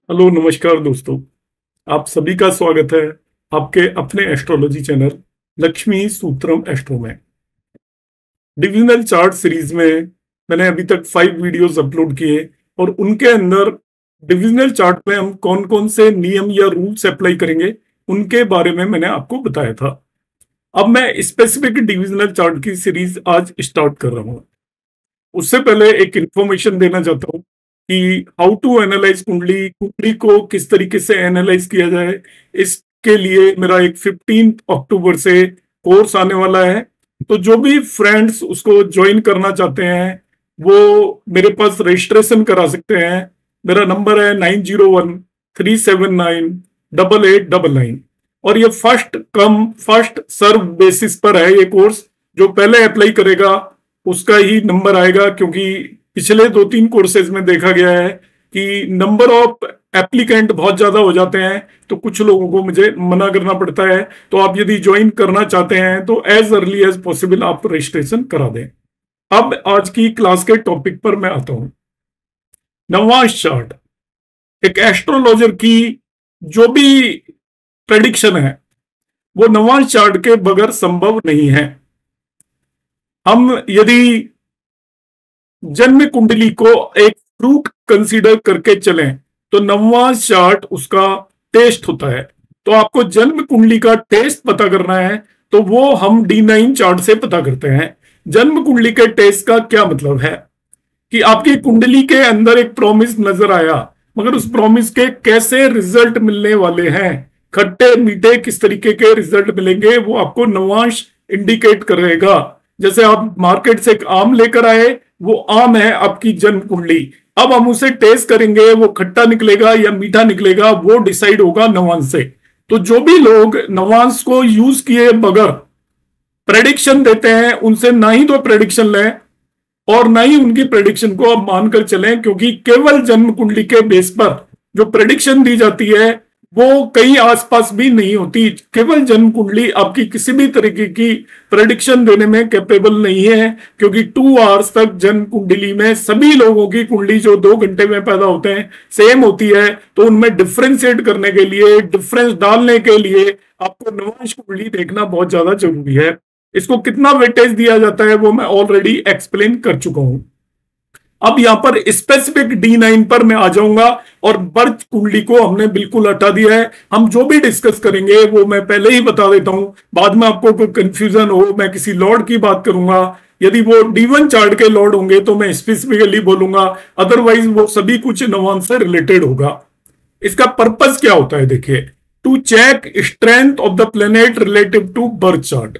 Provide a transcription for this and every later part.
Hello नमस्कार दोस्तों। आप सभी का स्वागत है आपके अपने एस्ट्रोलॉजी चैनल लक्ष्मी सूत्रम एस्ट्रो में। डिविजनल चार्ट सीरीज में मैंने अभी तक 5 वीडियोस अपलोड किए और उनके अंदर डिविजनल चार्ट में हम कौन कौन से नियम या रूल्स अप्लाई करेंगे उनके बारे में मैंने आपको बताया था। अब मैं स्पेसिफिक डिविजनल चार्ट की सीरीज आज स्टार्ट कर रहा हूँ। उससे पहले एक इंफॉर्मेशन देना चाहता हूँ कि हाउ टू एनालाइज कुंडली कुंडली को किस तरीके से एनालाइज किया जाए। इसके लिए मेरा एक 15 अक्टूबर से कोर्स आने वाला है। तो जो भी फ्रेंड्स उसको ज्वाइन करना चाहते हैं वो मेरे पास रजिस्ट्रेशन करा सकते हैं। मेरा नंबर है 9013798899 और ये first come first serve basis पर है ये कोर्स। जो पहले अप्लाई करेगा उसका ही नंबर आएगा, क्योंकि पिछले 2-3 कोर्सेज में देखा गया है कि नंबर ऑफ एप्लीकेंट बहुत ज्यादा हो जाते हैं तो कुछ लोगों को मुझे मना करना पड़ता है। तो आप यदि ज्वाइन करना चाहते हैं तो एज अर्ली एज पॉसिबल आप रजिस्ट्रेशन करा दें। अब आज की क्लास के टॉपिक पर मैं आता हूं। नवांश चार्ट एक एस्ट्रोलॉजर की जो भी प्रेडिक्शन है वो नवांश चार्ट के बगैर संभव नहीं है। हम यदि जन्म कुंडली को एक फ्रूट कंसीडर करके चलें तो नवांश चार्ट उसका टेस्ट होता है। तो आपको जन्म कुंडली का टेस्ट पता करना है तो वो हम D9 चार्ट से पता करते हैं। जन्म कुंडली के टेस्ट का क्या मतलब है कि आपकी कुंडली के अंदर एक प्रॉमिस नजर आया, मगर उस प्रॉमिस के कैसे रिजल्ट मिलने वाले हैं, खट्टे मीठे किस तरीके के रिजल्ट मिलेंगे, वो आपको नवांश इंडिकेट करेगा। जैसे आप मार्केट से एक आम लेकर आए, वो आम है आपकी जन्म कुंडली। अब हम उसे टेस्ट करेंगे, वो खट्टा निकलेगा या मीठा निकलेगा वो डिसाइड होगा नवांश से। तो जो भी लोग नवांश को यूज किए बगैर प्रेडिक्शन देते हैं उनसे ना ही तो प्रेडिक्शन लें और ना ही उनकी प्रेडिक्शन को आप मानकर चलें, क्योंकि केवल जन्म कुंडली के बेस पर जो प्रेडिक्शन दी जाती है वो कहीं आसपास भी नहीं होती। केवल जन्म कुंडली आपकी किसी भी तरीके की प्रेडिक्शन देने में कैपेबल नहीं है, क्योंकि 2 आवर्स तक जन्म कुंडली में सभी लोगों की कुंडली जो 2 घंटे में पैदा होते हैं सेम होती है। तो उनमें डिफ्रेंशिएट करने के लिए, डिफरेंस डालने के लिए आपको नवांश कुंडली देखना बहुत ज्यादा जरूरी है। इसको कितना वेटेज दिया जाता है वो मैं ऑलरेडी एक्सप्लेन कर चुका हूं। अब यहां पर स्पेसिफिक D9 पर मैं आ जाऊंगा और बर्थ कुंडली को हमने बिल्कुल हटा दिया है। हम जो भी डिस्कस करेंगे वो मैं पहले ही बता देता हूं, बाद में आपको कोई कंफ्यूजन हो मैं किसी लॉर्ड की बात करूंगा। यदि वो D1 चार्ट के लॉर्ड होंगे तो मैं स्पेसिफिकली बोलूंगा, अदरवाइज वो सभी कुछ नवांश से रिलेटेड होगा। इसका पर्पस क्या होता है देखिए, to check strength of the planet relative to birth chart.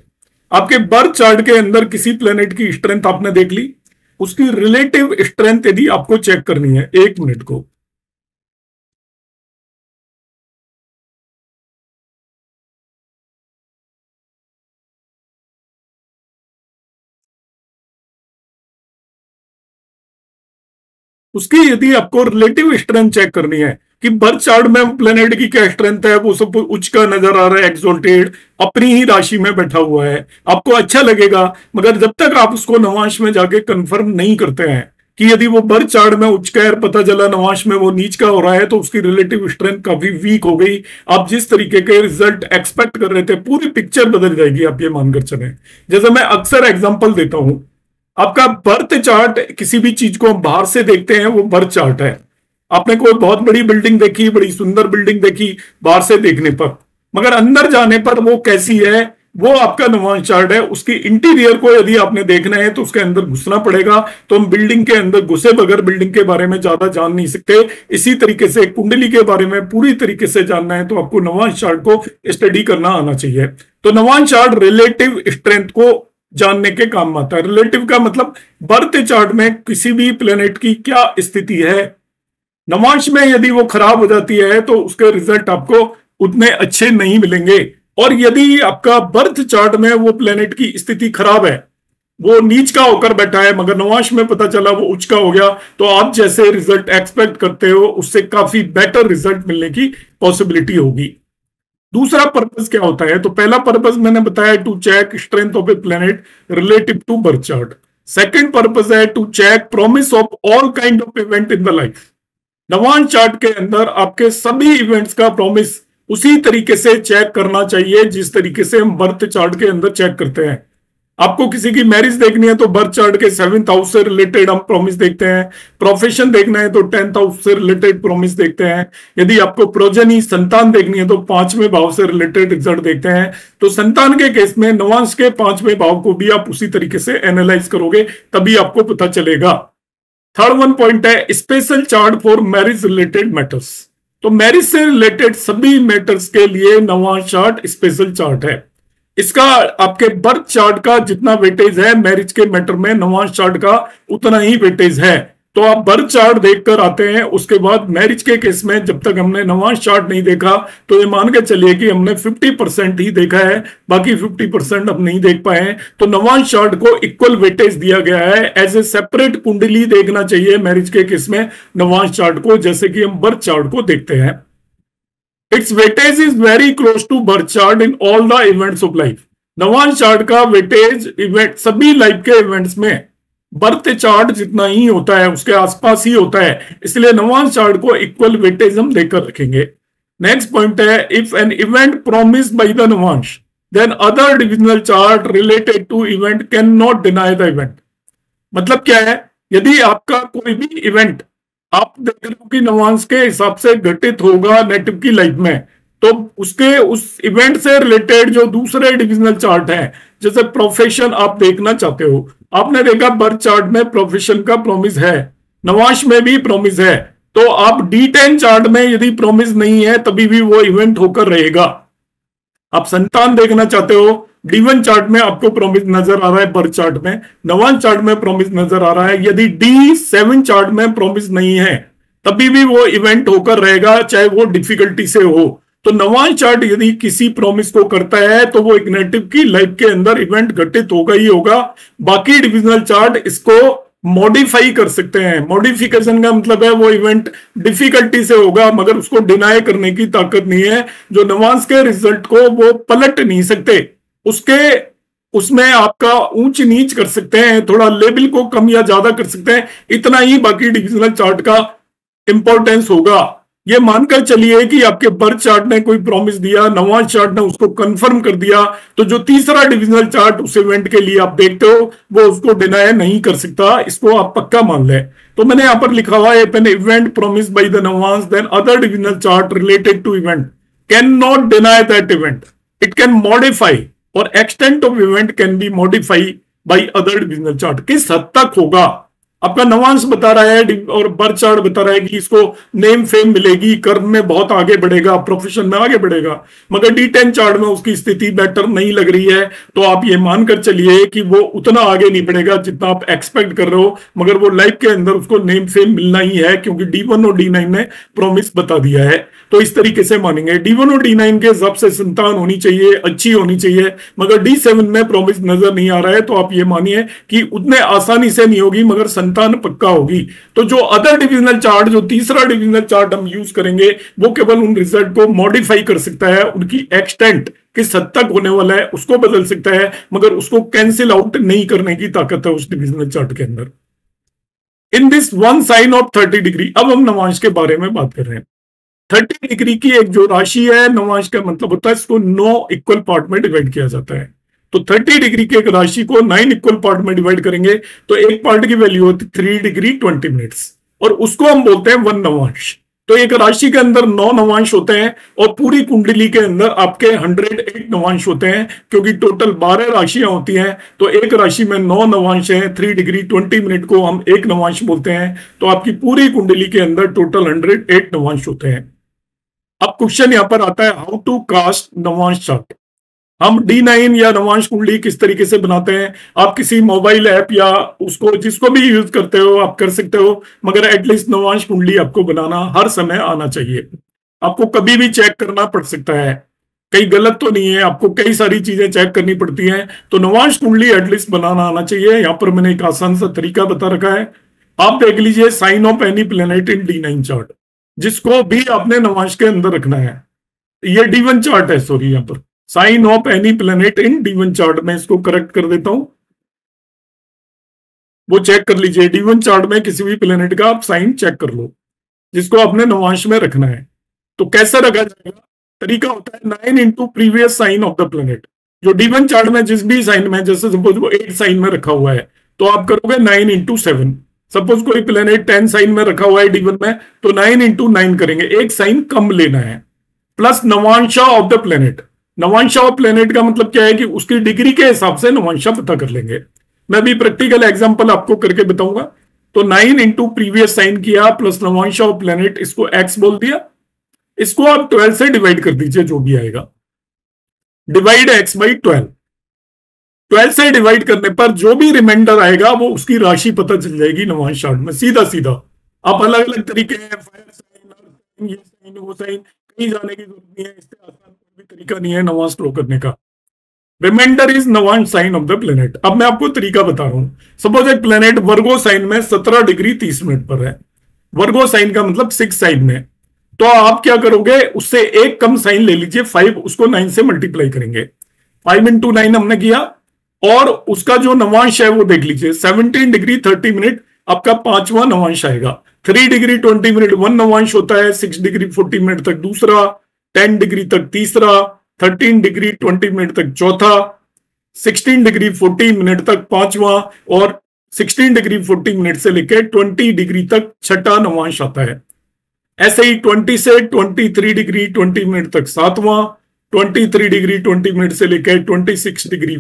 आपके बर्थ चार्ट के अंदर किसी प्लेनेट की स्ट्रेंथ आपने देख ली, उसकी रिलेटिव स्ट्रेंथ यदि आपको चेक करनी है, 1 मिनट को। उसकी यदि आपको रिलेटिव स्ट्रेंथ चेक करनी है कि बर्थ चार्ट में प्लेनेट की क्या स्ट्रेंथ है, वो सब उच्च का नजर आ रहा है, एक्सोल्टेड अपनी ही राशि में बैठा हुआ है, आपको अच्छा लगेगा। मगर जब तक आप उसको नवांश में जाके कंफर्म नहीं करते हैं कि यदि वो बर्थ चार्ट में उच्च का है, पता चला नवांश में वो नीच का हो रहा है, तो उसकी रिलेटिव स्ट्रेंथ काफी वीक हो गई। आप जिस तरीके के रिजल्ट एक्सपेक्ट कर रहे थे पूरी पिक्चर बदल जाएगी, आप ये मानकर चलें। जैसे मैं अक्सर एग्जाम्पल देता हूं, आपका बर्थ चार्ट किसी भी चीज को हम बाहर से देखते हैं वो बर्थ चार्ट है। आपने कोई बहुत बड़ी बिल्डिंग देखी, बड़ी सुंदर बिल्डिंग देखी बाहर से देखने पर, मगर अंदर जाने पर वो कैसी है वो आपका नवांश चार्ट है। उसकी इंटीरियर को यदि आपने देखना है तो उसके अंदर घुसना पड़ेगा। तो हम बिल्डिंग के अंदर घुसे बगैर बिल्डिंग के बारे में ज्यादा जान नहीं सकते। इसी तरीके से कुंडली के बारे में पूरी तरीके से जानना है तो आपको नवांश चार्ट को स्टडी करना आना चाहिए। तो नवांश चार्ट रिलेटिव स्ट्रेंथ को जानने के काम आता है। रिलेटिव का मतलब बर्थ चार्ट में किसी भी प्लेनेट की क्या स्थिति है, नवांश में यदि वो खराब हो जाती है तो उसके रिजल्ट आपको उतने अच्छे नहीं मिलेंगे। और यदि आपका बर्थ चार्ट में वो प्लेनेट की स्थिति खराब है, वो नीच का होकर बैठा है, मगर नवांश में पता चला वो उच्च का हो गया, तो आप जैसे रिजल्ट एक्सपेक्ट करते हो उससे काफी बेटर रिजल्ट मिलने की पॉसिबिलिटी होगी। दूसरा पर्पस क्या होता है, तो पहला पर्पस मैंने बताया to check strength of a planet relative to birth chart. Second purpose है to check promise of all kind of event in the life. Navamsa chart के अंदर आपके सभी इवेंट्स का प्रॉमिस उसी तरीके से चेक करना चाहिए जिस तरीके से हम बर्थ चार्ट के अंदर चेक करते हैं। आपको किसी की मैरिज देखनी है तो बर्थ चार्ट के 7th हाउस से रिलेटेड हम प्रॉमिस देखते हैं। प्रोफेशन देखना है तो 10th हाउस से रिलेटेड प्रॉमिस देखते हैं। यदि आपको प्रोजनी संतान देखनी है तो 5वें भाव से रिलेटेड रिजल्ट देखते हैं। तो संतान के केस में नवांश के 5वें भाव को भी आप उसी तरीके से एनालाइज करोगे, तभी आपको पता चलेगा। थर्ड वन पॉइंट है special chart for marriage related matters. तो मैरिज से रिलेटेड सभी मैटर्स के लिए नवांश चार्ट स्पेशल चार्ट है। इसका आपके बर्थ चार्ट का जितना वेटेज है मैरिज के मैटर में नवांश चार्ट का उतना ही वेटेज है। तो आप बर्थ चार्ट देखकर आते हैं, उसके बाद मैरिज के केस में जब तक हमने नवांश चार्ट नहीं देखा तो ये मान के चलिए कि हमने 50% ही देखा है, बाकी 50% हम नहीं देख पाए हैं। तो नवांश चार्ट को इक्वल वेटेज दिया गया है, एज ए सेपरेट कुंडली देखना चाहिए मैरिज के केस में नवांश चार्ट को, जैसे कि हम बर्थ चार्ट को देखते हैं। Its weightage is very close to birth chart in all the events of life. Navamsa chart का वेटेज इवेंट सभी लाइफ के इवेंट्स में बर्थ चार्ट जितना ही होता है, उसके आसपास ही होता है, इसलिए नवांश चार्ट को इक्वल वेटेज हम देकर रखेंगे। नेक्स्ट पॉइंट है if an event promised by the Navamsa then other divisional chart related to event can not deny the event. मतलब क्या है, यदि आपका कोई भी इवेंट आप देख रहे हो कि नवांश के हिसाब से घटित होगा नेटिव की लाइफ में, तो उसके उस इवेंट से रिलेटेड जो दूसरे डिविजनल चार्ट है, जैसे प्रोफेशन आप देखना चाहते हो, आपने देखा बर्थ चार्ट में प्रोफेशन का प्रॉमिस है, नवांश में भी प्रॉमिस है, तो आप D10 चार्ट में यदि प्रॉमिस नहीं है तभी भी वो इवेंट होकर रहेगा। आप संतान देखना चाहते हो, D1 चार्ट में आपको प्रॉमिस नजर आ रहा है, बर्थ चार्ट में, नवांश चार्ट में प्रॉमिस नजर आ रहा है, यदि D7 चार्ट में प्रॉमिस नहीं है तभी भी वो इवेंट होकर रहेगा, चाहे वो डिफिकल्टी से हो। तो नवांश चार्ट यदि किसी प्रॉमिस को करता है तो वो एक नेटिव की लाइफ के अंदर इवेंट घटित होगा ही होगा। बाकी डिविजनल चार्ट इसको मॉडिफाई कर सकते हैं। मॉडिफिकेशन का मतलब है वो इवेंट डिफिकल्टी से होगा मगर उसको डिनाई करने की ताकत नहीं है। जो नवांश के रिजल्ट को वो पलट नहीं सकते, उसके उसमें आपका ऊंच नीच कर सकते हैं, थोड़ा लेवल को कम या ज्यादा कर सकते हैं, इतना ही बाकी डिविजनल चार्ट का इंपॉर्टेंस होगा। ये मानकर चलिए कि आपके बर्थ चार्ट ने कोई प्रॉमिस दिया, नवांश चार्ट ने उसको कंफर्म कर दिया, तो जो तीसरा डिविजनल चार्ट उस इवेंट के लिए आप देखते हो वो उसको डिनाई नहीं कर सकता, इसको आप पक्का मान लें। तो मैंने यहां पर लिखा हुआ है if an event promised by the Navamsa then other divisional chart related to event can not deny that event, it can modify और extent of event can be modify by other divisional chart. किस हद तक होगा, आपका नवांश बता रहा है और बर्थ चार्ट बता रहा है कि इसको नेम फेम मिलेगी, कर्म में बहुत आगे बढ़ेगा, प्रोफेशन में आगे बढ़ेगा, मगर D10 चार्ट में उसकी स्थिति बेटर नहीं लग रही है, तो आप ये मानकर चलिए कि वो उतना आगे नहीं बढ़ेगा जितना आप एक्सपेक्ट कर रहे हो, मगर वो लाइफ के अंदर उसको नेम फेम मिलना ही है क्योंकि D1 और D9 ने प्रॉमिस बता दिया है। तो इस तरीके से मानेंगे D1 और D9 के हिसाब से संतान होनी चाहिए, अच्छी होनी चाहिए, मगर D7 में प्रॉमिस नजर नहीं आ रहा है, तो आप ये मानिए कि उतने आसानी से नहीं होगी मगर संतान पक्का होगी। तो जो अदर डिविजनल चार्ट, जो तीसरा डिविजनल चार्ट हम यूज करेंगे वो केवल उन रिजल्ट को मॉडिफाई कर सकता है, उनकी एक्सटेंट किस हद तक होने वाला है उसको बदल सकता है, मगर उसको कैंसिल आउट नहीं करने की ताकत है उस डिविजनल चार्ट के अंदर। In this one sine of 30 degree, अब हम नवांश के बारे में बात कर रहे हैं। 30 डिग्री की एक जो राशि है, नवांश का मतलब होता है इसको 9 इक्वल पार्ट में डिवाइड किया जाता है। तो 30 डिग्री की एक राशि को 9 इक्वल पार्ट में डिवाइड करेंगे तो एक पार्ट की वैल्यू होती है 3 डिग्री 20 मिनट्स, और उसको हम बोलते हैं 1 नवांश। तो एक राशि के अंदर 9 नवांश होते हैं और पूरी कुंडली के अंदर आपके 108 नवांश होते हैं, क्योंकि टोटल 12 राशियां होती हैं, तो एक राशि में 9 नवांश हैं। 3 डिग्री 20 मिनट को हम एक नवांश बोलते हैं, तो आपकी पूरी कुंडली के अंदर टोटल 108 नवांश होते हैं। अब क्वेश्चन यहां पर आता है how to cast Navamsa chart. हम D9 या नवांश कुंडली किस तरीके से बनाते हैं, आप किसी मोबाइल ऐप या उसको जिसको भी यूज करते हो आप कर सकते हो, मगर एटलीस्ट नवांश कुंडली आपको बनाना हर समय आना चाहिए। आपको कभी भी चेक करना पड़ सकता है, कहीं गलत तो नहीं है, आपको कई सारी चीजें चेक करनी पड़ती हैं, तो नवांश कुंडली एटलीस्ट बनाना आना चाहिए। यहां पर मैंने एक आसान सा तरीका बता रखा है, आप देख लीजिए sign of any planet in D9 chart, जिसको भी आपने नवांश के अंदर रखना है। ये D1 चार्ट है, सॉरी, यहां पर sign of any planet in D1 chart में, इसको करेक्ट कर देता हूं, वो चेक कर लीजिए। D1 चार्ट में किसी भी प्लेनेट का आप साइन चेक कर लो। जिसको आपने नवांश में रखना है। तो कैसे रखा जाएगा? तरीका होता है 9 into previous sign of the planet. जो D1 चार्ट में जिस भी साइन में, जैसे सपोज वो 8 साइन में रखा हुआ है, तो आप करोगे 9 इंटू 7। सपोज कोई प्लेनेट 10 साइन में रखा हुआ है D1 में, तो 9 इंटू 9 करेंगे, एक साइन कम लेना है, plus Navamsa of the planet. Navamsa of planet का मतलब क्या है कि उसकी डिग्री के हिसाब से नवांशा पता कर लेंगे। मैं भी प्रैक्टिकल एग्जांपल आपको करके बताऊंगा। तो 9 इंटू प्रीवियस साइन किया प्लस नवांशा ऑफ प्लेनेट, इसको x बोल दिया। इसको आप 12 से डिवाइड कर दीजिए, जो भी आएगा। Divide x by 12। 12 से डिवाइड करने पर जो भी रिमाइंडर आएगा वो उसकी राशि पता चल जाएगी नवांश चार्ट में, सीधा सीधा। आप अलग अलग तरीके हैं, फायर साइन, ये साइन, वो साइन, कहीं जाने की जरूरत नहीं है। इससे आसान कोई भी तरीका नहीं है नवांश ड्रॉ करने का। Reminder is Navamsa sign of the planet. अब मैं आपको तरीका बता रहा हूं। सपोज एक प्लेनेट वर्गो साइन में 17 डिग्री 30 मिनट पर है। वर्गो साइन का मतलब 6 साइन में। तो आप क्या करोगे, उससे एक कम साइन ले लीजिए 5, उसको 9 से मल्टीप्लाई करेंगे। 5 इंटू 9 हमने किया, और उसका जो नवांश है वो देख लीजिए। 17 डिग्री 30 मिनट आपका 5वां नवांश आएगा। 3 डिग्री 20 मिनट 1 नवांश होता है। 6 डिग्री 40 मिनट तक दूसरा, 10 डिग्री तक तीसरा, 13 डिग्री 20 मिनट तक चौथा, 16 डिग्री 40 मिनट तक पांचवा, और 16 डिग्री 40 मिनट से लेकर 20 डिग्री तक छठा नवांश आता है। ऐसे ही 20 से 23 डिग्री 20 मिनट तक सातवां, 23 डिग्री 20 मिनट से लेकर 26 डिग्री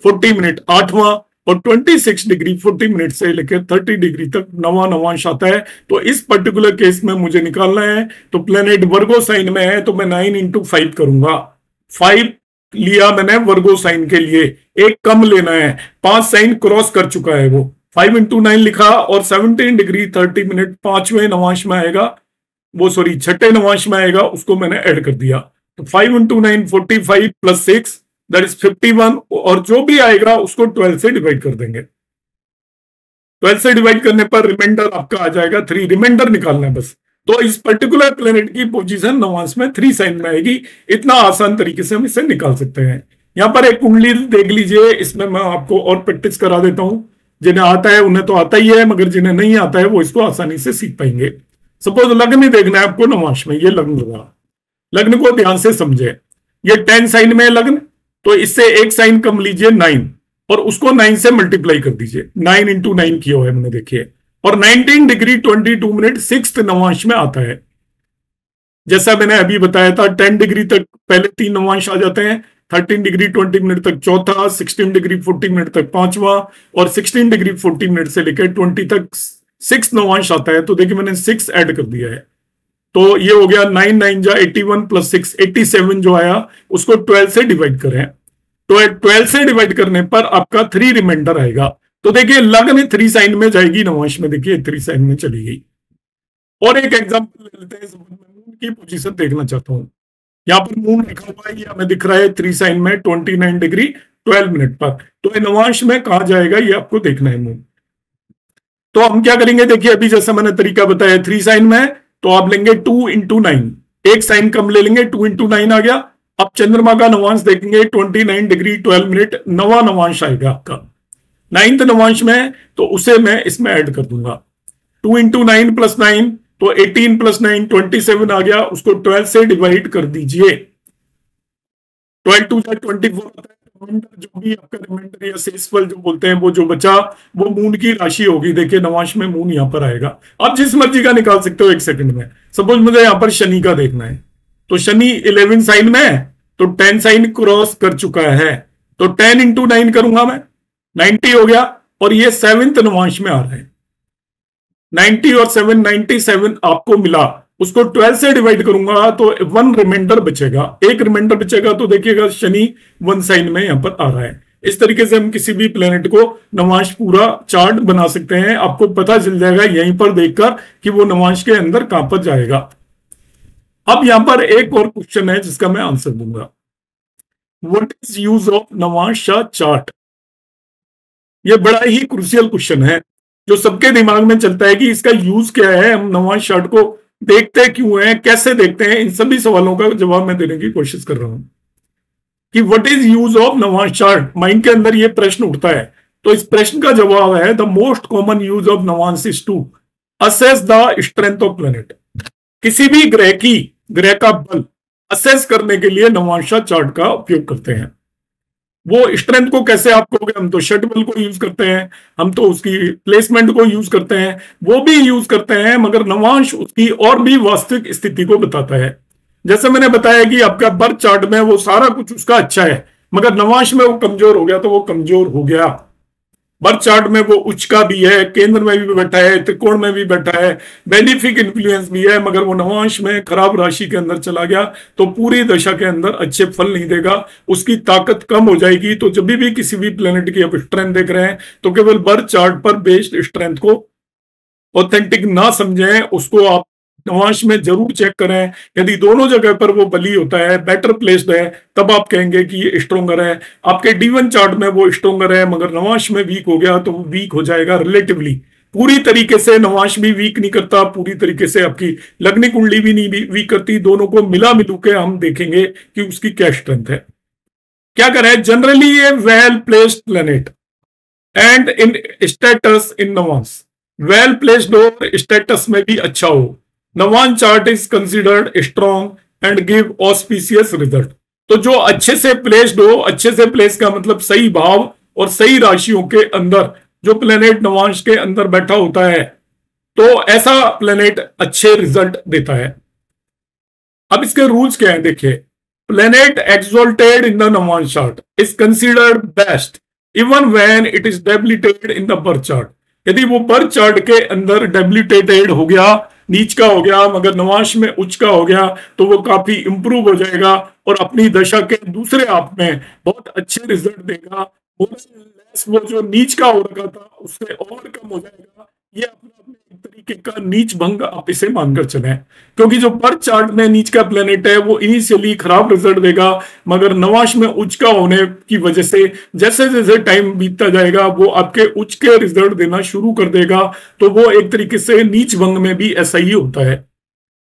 40 मिनट आठवां, और 26 डिग्री 40 मिनट से लेकर 30 डिग्री तक नवा नवांश आता है। तो इस पर्टिकुलर केस में मुझे निकालना है, तो प्लेनेट वर्गो साइन में है, तो मैं 9 इंटू 5 करूंगा। 5 लिया मैंने वर्गो साइन के लिए, एक कम लेना है, 5 साइन क्रॉस कर चुका है वो। 5 इंटू 9 लिखा, और 17 डिग्री 30 मिनट पांचवें नवांश में आएगा, वो सॉरी छठे नवांश में आएगा, उसको मैंने ऐड कर दिया। तो 5 इंटू 9 45 प्लस 6 दैट इज 51, और जो भी आएगा उसको 12 से डिवाइड कर देंगे। 12 से डिवाइड करने पर रिमाइंडर आपका आ जाएगा 3। रिमाइंडर निकालना है बस। तो इस पर्टिकुलर प्लेनेट की पोजीशन नवांश में 3 साइन में आएगी। इतना आसान तरीके से हम इसे निकाल सकते हैं। यहां पर एक कुंडली देख लीजिए, इसमें मैं आपको और प्रैक्टिस करा देता हूं। जिन्हें आता है उन्हें तो आता ही है, मगर जिन्हें नहीं आता है वो इसको आसानी से सीख पाएंगे। सपोज लग्न ही देखना है आपको नवांश में, ये लग्न लगा। लग्न को ध्यान से समझे। ये 10 साइन में है लग्न, तो इससे एक साइन कम लीजिए 9, और उसको 9 से मल्टीप्लाई कर दीजिए। 9 इंटू 9 किया हुआ है मैंने, देखिए। और 19 डिग्री 22 मिनट 6th नवांश में आता है। जैसा मैंने अभी बताया था, 10 डिग्री तक पहले 3 नवांश आ जाते हैं, 13 डिग्री 20 मिनट तक चौथा, 16 डिग्री 40 मिनट तक पांचवा, और 16 डिग्री 40 मिनट से लेकर 20 तक 6 नवांश आता है। तो देखिए मैंने 6 ऐड कर दिया है, तो ये हो गया 9 9 जा 81 प्लस 6 87 जो आया, उसको 12 से डिवाइड करें। तो 12 से डिवाइड करने पर आपका 3 रिमाइंडर आएगा। तो देखिए लग्न 3 साइन में जाएगी नवांश में, देखिए 3 साइन में चली गई। और एक एग्जांपल ले लेते हैं। मून की पोजीशन देखना चाहता हूं। यहाँ पर मून लिखा हुआ है, ये हमें दिख रहा है 3 साइन में 29 डिग्री 12 मिनट पर। तो ये नवांश में कहा जाएगा, ये आपको देखना है मून। तो हम क्या करेंगे, देखिए अभी जैसा मैंने तरीका बताया 3 साइन में, तो आप लेंगे 2 इंटू 9, एक साइन कम ले लेंगे, 2 इंटू 9 आ गया। अब चंद्रमा का नवांश देखेंगे 29 डिग्री 12 मिनट, नवा नवांश आएगा आपका 9th नवांश में, तो उसे मैं इसमें ऐड कर दूंगा। 2 इंटू 9 प्लस 9, तो 18 प्लस 9 27 आ गया, उसको 12 से डिवाइड कर दीजिए। 12 टू 24 आता है। रिमाइंडर जो भी आपका रिमाइंडर या शेषफल जो बोलते हैं, वो जो बचा वो मून की राशि होगी। देखिए नवांश में मून यहां पर आएगा। आप जिस मर्जी का निकाल सकते हो 1 सेकंड में। सपोज मुझे यहां पर शनि का देखना है, तो शनि 11 साइन में है, तो 10 साइन क्रॉस कर चुका है, तो 10 इंटू 9 करूंगा मैं, 90 हो गया। और ये 7th नवांश में आ रहा है, 90 और 7 97 आपको मिला, उसको 12 से डिवाइड करूंगा तो 1 रिमाइंडर बचेगा, एक रिमाइंडर बचेगा। तो देखिएगा शनि 1 साइन में यहां पर आ रहा है। इस तरीके से हम किसी भी प्लेनेट को नवांश पूरा चार्ट बना सकते हैं। आपको पता चल जाएगा यहीं पर देखकर कि वो नवांश के अंदर कहां पर जाएगा। अब यहां पर एक और क्वेश्चन है जिसका मैं आंसर दूंगा। What is use of Navamsa chart? ये बड़ा ही क्रूशियल क्वेश्चन है, जो सबके दिमाग में चलता है कि इसका यूज क्या है, हम नवांश चार्ट को देखते क्यों हैं, कैसे देखते हैं। इन सभी सवालों का जवाब मैं देने की कोशिश कर रहा हूं कि what is use of Navamsa chart. Mind के अंदर यह प्रश्न उठता है, तो इस प्रश्न का जवाब है the most common use of Navamsa is to assess the strength of planet. किसी भी ग्रह का बल असेस करने के लिए नवांशा चार्ट का उपयोग करते हैं। वो स्ट्रेंथ को कैसे आप कहोगे, हम तो षट बल को यूज करते हैं, हम तो उसकी प्लेसमेंट को यूज करते हैं, वो भी यूज करते हैं, मगर नवांश उसकी और भी वास्तविक स्थिति को बताता है। जैसे मैंने बताया कि आपका बर्थ चार्ट में वो सारा कुछ उसका अच्छा है, मगर नवांश में वो कमजोर हो गया तो वो कमजोर हो गया। बर्थ चार्ट में वो उच्च का भी है, केंद्र में भी बैठा है, त्रिकोण में भी बैठा है, बेनिफिक इन्फ्लुएंस भी है, मगर वो नवांश में खराब राशि के अंदर चला गया तो पूरी दशा के अंदर अच्छे फल नहीं देगा, उसकी ताकत कम हो जाएगी। तो जब भी किसी भी प्लेनेट की आप स्ट्रेंथ देख रहे हैं तो केवल बर्थ चार्ट पर बेस्ड स्ट्रेंथ को ऑथेंटिक ना समझें, उसको आप नवांश में जरूर चेक करें। यदि दोनों जगह पर वो बली होता है, बेटर प्लेस्ड है, तब आप कहेंगे कि ये स्ट्रोंगर है। आपके D1 चार्ट में वो स्ट्रोंगर है मगर नवांश में वीक हो गया तो वो वीक हो जाएगा रिलेटिवली। पूरी तरीके से नवांश भी वीक नहीं करता, पूरी तरीके से आपकी लग्नि कुंडली भी नहीं वीक करती। दोनों को मिला मिलू के हम देखेंगे कि उसकी क्या स्ट्रेंथ है। क्या करें, जनरली ये well placed planet and in status in Navamsa, well placed हो, स्टेटस में भी अच्छा हो, Navamsa chart is considered strong and give auspicious result. तो जो अच्छे से प्लेस्ड हो, अच्छे से प्लेस का मतलब सही भाव और सही राशियों के अंदर जो प्लेनेट नवांश के अंदर बैठा होता है, तो ऐसा प्लेनेट अच्छे रिजल्ट देता है। अब इसके रूल्स क्या है देखिए, planet exalted in the Navamsa chart is considered best even when it is debilitated in the birth chart. यदि वो बर्थ चार्ट के अंदर डेबिलिटेटेड हो गया, नीच का हो गया, मगर नवांश में उच्च का हो गया, तो वो काफी इंप्रूव हो जाएगा और अपनी दशा के दूसरे आप में बहुत अच्छे रिजल्ट देगा। वो जो नीच का हो रखा था उससे और कम हो जाएगा। ये अपना एक तरीके का नीच भंग आप इसे मानकर चलें, क्योंकि जो बर्थ चार्ट में नीच का प्लेनेट है वो इनिशियली खराब रिजल्ट देगा, मगर नवांश में उच्च का होने की वजह से जैसे जैसे टाइम बीतता जाएगा वो आपके उच्च के रिजल्ट देना शुरू कर देगा। तो वो एक तरीके से नीच भंग में भी ऐसा ही होता है।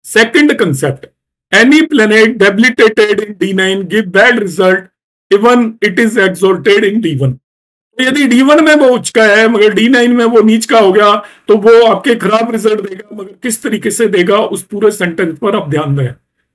Second concept, any planet debilitated in D9 give bad result even it is exalted in D1। यदि D1 में वो उच्च का है मगर D9 में वो नीच का हो गया तो वो आपके खराब रिजल्ट देगा, मगर किस तरीके से देगा उस पूरे सेंटेंस पर आप ध्यान दें।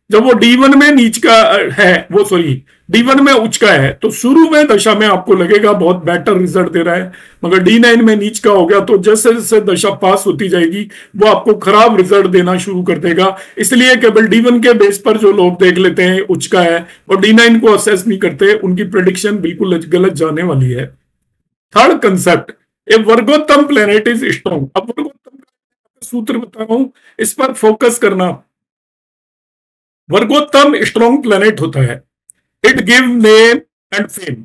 जब वो D1 में नीच का है, वो सॉरी D1 में उच्च का है, तो शुरू में दशा में आपको लगेगा बहुत बेटर रिजल्ट दे रहा है, मगर D9 में नीच का हो गया तो जैसे जैसे दशा पास होती जाएगी वो आपको खराब रिजल्ट देना शुरू कर देगा। इसलिए केवल D1 के बेस पर जो लोग देख लेते हैं उच्च का है और D9 को असेस नहीं करते, उनकी प्रेडिक्शन बिल्कुल गलत जाने वाली है। Third concept, a Vargottama planet is strong. अब वर्गोत्तम का सूत्र बता रहा हूं, इस पर फोकस करना। वर्गोत्तम स्ट्रॉन्ग प्लेनेट होता है, it give name and fame.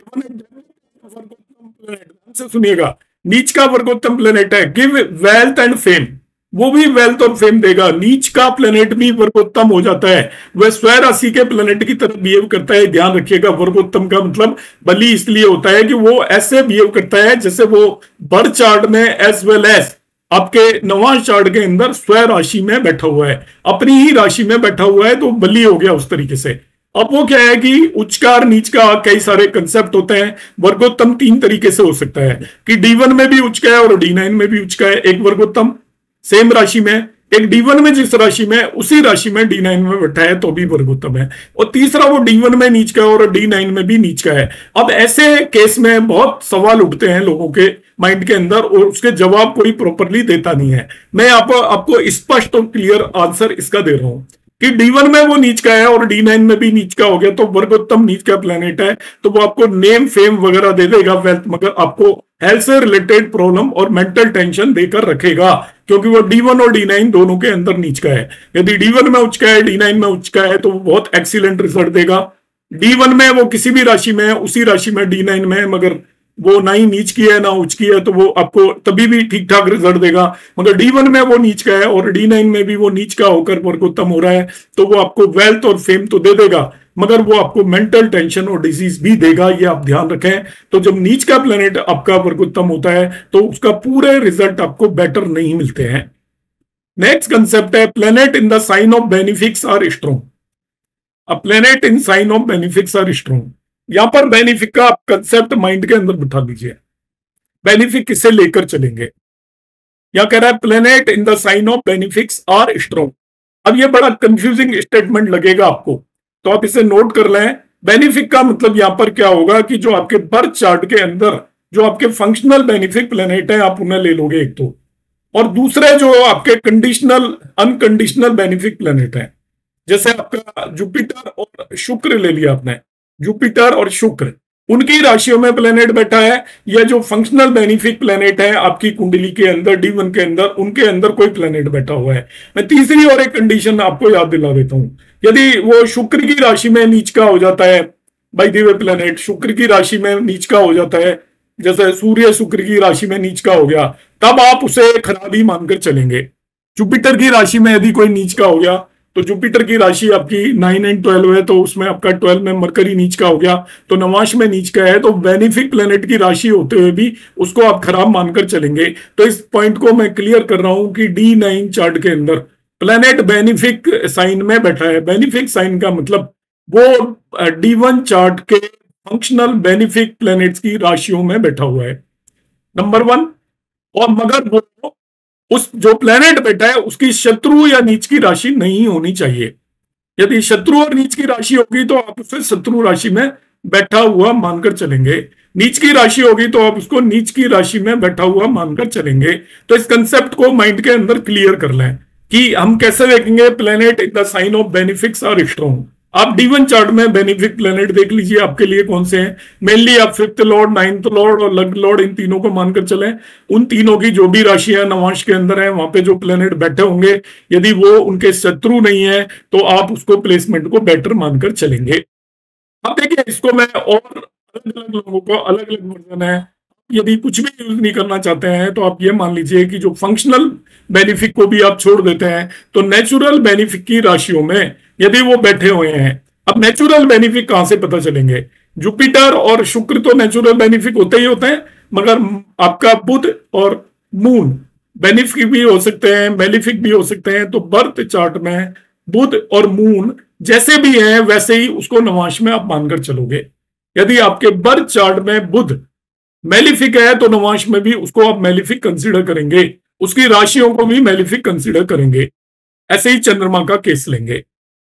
Vargottama planet, ध्यान से सुनिएगा, नीच का वर्गोत्तम प्लेनेट है, गिव वेल्थ एंड फेम, वो भी वेल्थ और फेम देगा। नीच का प्लेनेट भी वर्गोत्तम हो जाता है, वह स्वय राशि के प्लेनेट की तरह बिहेव करता है। ध्यान रखिएगा, वर्गोत्तम का मतलब बली इसलिए होता है कि वो ऐसे बिहेव करता है जैसे वो बर्थ चार्ट में एज वेल एज आपके नवांश चार्ट के अंदर स्वय राशि में बैठा हुआ है, अपनी ही राशि में बैठा हुआ है, तो बली हो गया उस तरीके से। अब वो क्या है कि उच्च का और नीच का कई सारे कंसेप्ट होते हैं। वर्गोत्तम तीन तरीके से हो सकता है कि D1 में भी उच्च का है और D9 में भी उच्च का है। एक वर्गोत्तम सेम राशि में, एक D1 में जिस राशि में उसी राशि में D9 में बैठा है तो भी वर्गोत्तम है, और तीसरा वो D1 में नीच का है और D9 में भी नीच का है। अब ऐसे केस में बहुत सवाल उठते हैं लोगों के माइंड के अंदर और उसके जवाब कोई प्रॉपरली देता नहीं है। मैं आपको स्पष्ट और क्लियर आंसर इसका दे रहा हूं कि D1 में वो नीच का है और D9 में भी नीच का हो गया तो वर्गोत्तम नीच का प्लेनेट है, तो वो आपको नेम फेम वगैरह दे देगा, वेल्थ, मगर आपको हेल्थ से रिलेटेड प्रॉब्लम और मेंटल टेंशन देकर रखेगा, क्योंकि वो D1 और D9 दोनों के अंदर नीच का है। यदि D1 में उच्च का है, D9 में उच्च का है, तो वो बहुत एक्सीलेंट रिजल्ट देगा। D1 में वो किसी भी राशि में है, उसी राशि में D9 में है, मगर वो ना ही नीच की है ना उच्च की है, तो वो आपको तभी भी ठीक ठाक रिजल्ट देगा। मगर D1 में वो नीच का है और D9 में भी वो नीच का होकर वर्गोत्तम हो रहा है, तो वो आपको वेल्थ और फेम तो दे देगा, मगर वो आपको मेंटल टेंशन और डिजीज भी देगा, ये आप ध्यान रखें। तो जब नीच का प्लेनेट आपका वर्गोत्तम होता है तो उसका पूरे रिजल्ट आपको बेटर नहीं मिलते हैं। नेक्स्ट कंसेप्ट है, planet in the sign of benefics are strong. अब planet in sign of benefics are strong, यहां पर बेनिफिक का कंसेप्ट माइंड के अंदर बिठा लीजिए। बेनिफिक किसे लेकर चलेंगे, या कह रहा है planet in the sign of benefics are strong. अब ये बड़ा कंफ्यूजिंग स्टेटमेंट लगेगा आपको, तो आप इसे नोट कर लें। बेनिफिक का मतलब यहां पर क्या होगा कि जो आपके बर्थ चार्ट के अंदर जो आपके फंक्शनल बेनिफिक प्लेनेट है आप उन्हें ले लोगे एक तो, और दूसरे जो आपके कंडीशनल अनकंडीशनल बेनिफिक प्लेनेट है, जैसे आपका जुपिटर और शुक्र ले लिया आपने। जुपिटर और शुक्र उनकी राशियों में प्लेनेट बैठा है, या जो फंक्शनल बेनिफिक प्लेनेट है आपकी कुंडली के अंदर D1 के अंदर, उनके अंदर कोई प्लेनेट बैठा हुआ है। मैं तीसरी और एक कंडीशन आपको याद दिला देता हूं, यदि वो शुक्र की राशि में नीच का हो जाता है, बाय द वे प्लेनेट शुक्र की राशि में नीच का हो जाता है, जैसे सूर्य शुक्र की राशि में नीच का हो गया, तब आप उसे खराबी मानकर चलेंगे। जुपिटर की राशि में यदि कोई नीच का हो गया, तो जुपिटर की राशि आपकी 9 एंड 12 है, तो उसमें आपका 12 में मरकरी नीच का हो गया, तो नवांश में नीच का है, तो बेनिफिक प्लेनेट की राशि होते हुए भी उसको आप खराब मानकर चलेंगे। तो इस पॉइंट को मैं क्लियर कर रहा हूं कि D9 चार्ट के अंदर प्लेनेट बेनिफिक साइन में बैठा है। बेनिफिक साइन का मतलब वो D1 चार्ट के फंक्शनल बेनिफिक प्लेनेट्स की राशियों में बैठा हुआ है, नंबर 1। और मगर वो उस जो प्लेनेट बैठा है उसकी शत्रु या नीच की राशि नहीं होनी चाहिए। यदि शत्रु और नीच की राशि होगी तो आप उसे शत्रु राशि में बैठा हुआ मानकर चलेंगे, नीच की राशि होगी तो आप उसको नीच की राशि में बैठा हुआ मानकर चलेंगे। तो इस कंसेप्ट को माइंड के अंदर क्लियर कर लें कि हम कैसे देखेंगे planet in the sign of benefics are strong. आप D1 चार्ट में बेनिफिक प्लेनेट देख लीजिए आपके लिए कौन से हैं। मेनली आप 5th लॉर्ड, 9th लॉर्ड और लग्न लॉर्ड, इन तीनों को मानकर चलें। उन तीनों की जो भी राशियां नवांश के अंदर है वहां पे जो प्लेनेट बैठे होंगे, यदि वो उनके शत्रु नहीं है तो आप उसको प्लेसमेंट को बेटर मानकर चलेंगे। अब देखिए इसको मैं और अलग अलग लोगों को अलग अलग वर्जन है, यदि कुछ भी यूज नहीं करना चाहते हैं तो आप ये मान लीजिए कि जो फंक्शनल बेनिफिक को भी आप छोड़ देते हैं, तो नेचुरल बेनिफिक की राशियों में यदि वो बैठे हुए हैं। अब नेचुरल बेनिफिक कहां से पता चलेंगे? जुपिटर और शुक्र तो नेचुरल बेनिफिक होते ही होते हैं, मगर आपका बुध और मून बेनिफिक भी हो सकते हैं, मेलिफिक भी हो सकते हैं। तो बर्थ चार्ट में बुध और मून जैसे भी है वैसे ही उसको नवांश में आप मानकर चलोगे। यदि आपके बर्थ चार्ट में बुध मेलिफिक है तो नवांश में भी उसको आप मेलिफिक कंसीडर करेंगे, उसकी राशियों को भी मेलिफिक कंसीडर करेंगे। ऐसे ही चंद्रमा का केस लेंगे।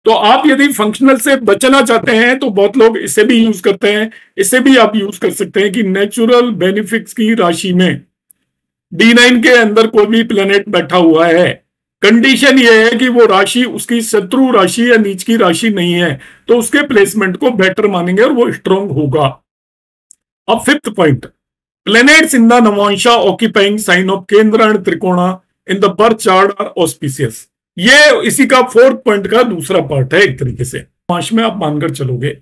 तो आप यदि फंक्शनल से बचना चाहते हैं तो बहुत लोग इसे भी यूज करते हैं, इसे भी आप यूज कर सकते हैं कि नेचुरल बेनिफिक्स की राशि में D9 के अंदर कोई भी प्लेनेट बैठा हुआ है, कंडीशन यह है कि वो राशि उसकी शत्रु राशि या नीच की राशि नहीं है, तो उसके प्लेसमेंट को बेटर मानेंगे और वो स्ट्रॉन्ग होगा। अब 5th point, planets in the Navamsa occupying sign of Kendra and Trikona in the birth chart are auspicious. ये इसी का 4th पॉइंट का दूसरा पार्ट है एक तरीके से, नवांश में आप मानकर चलोगे।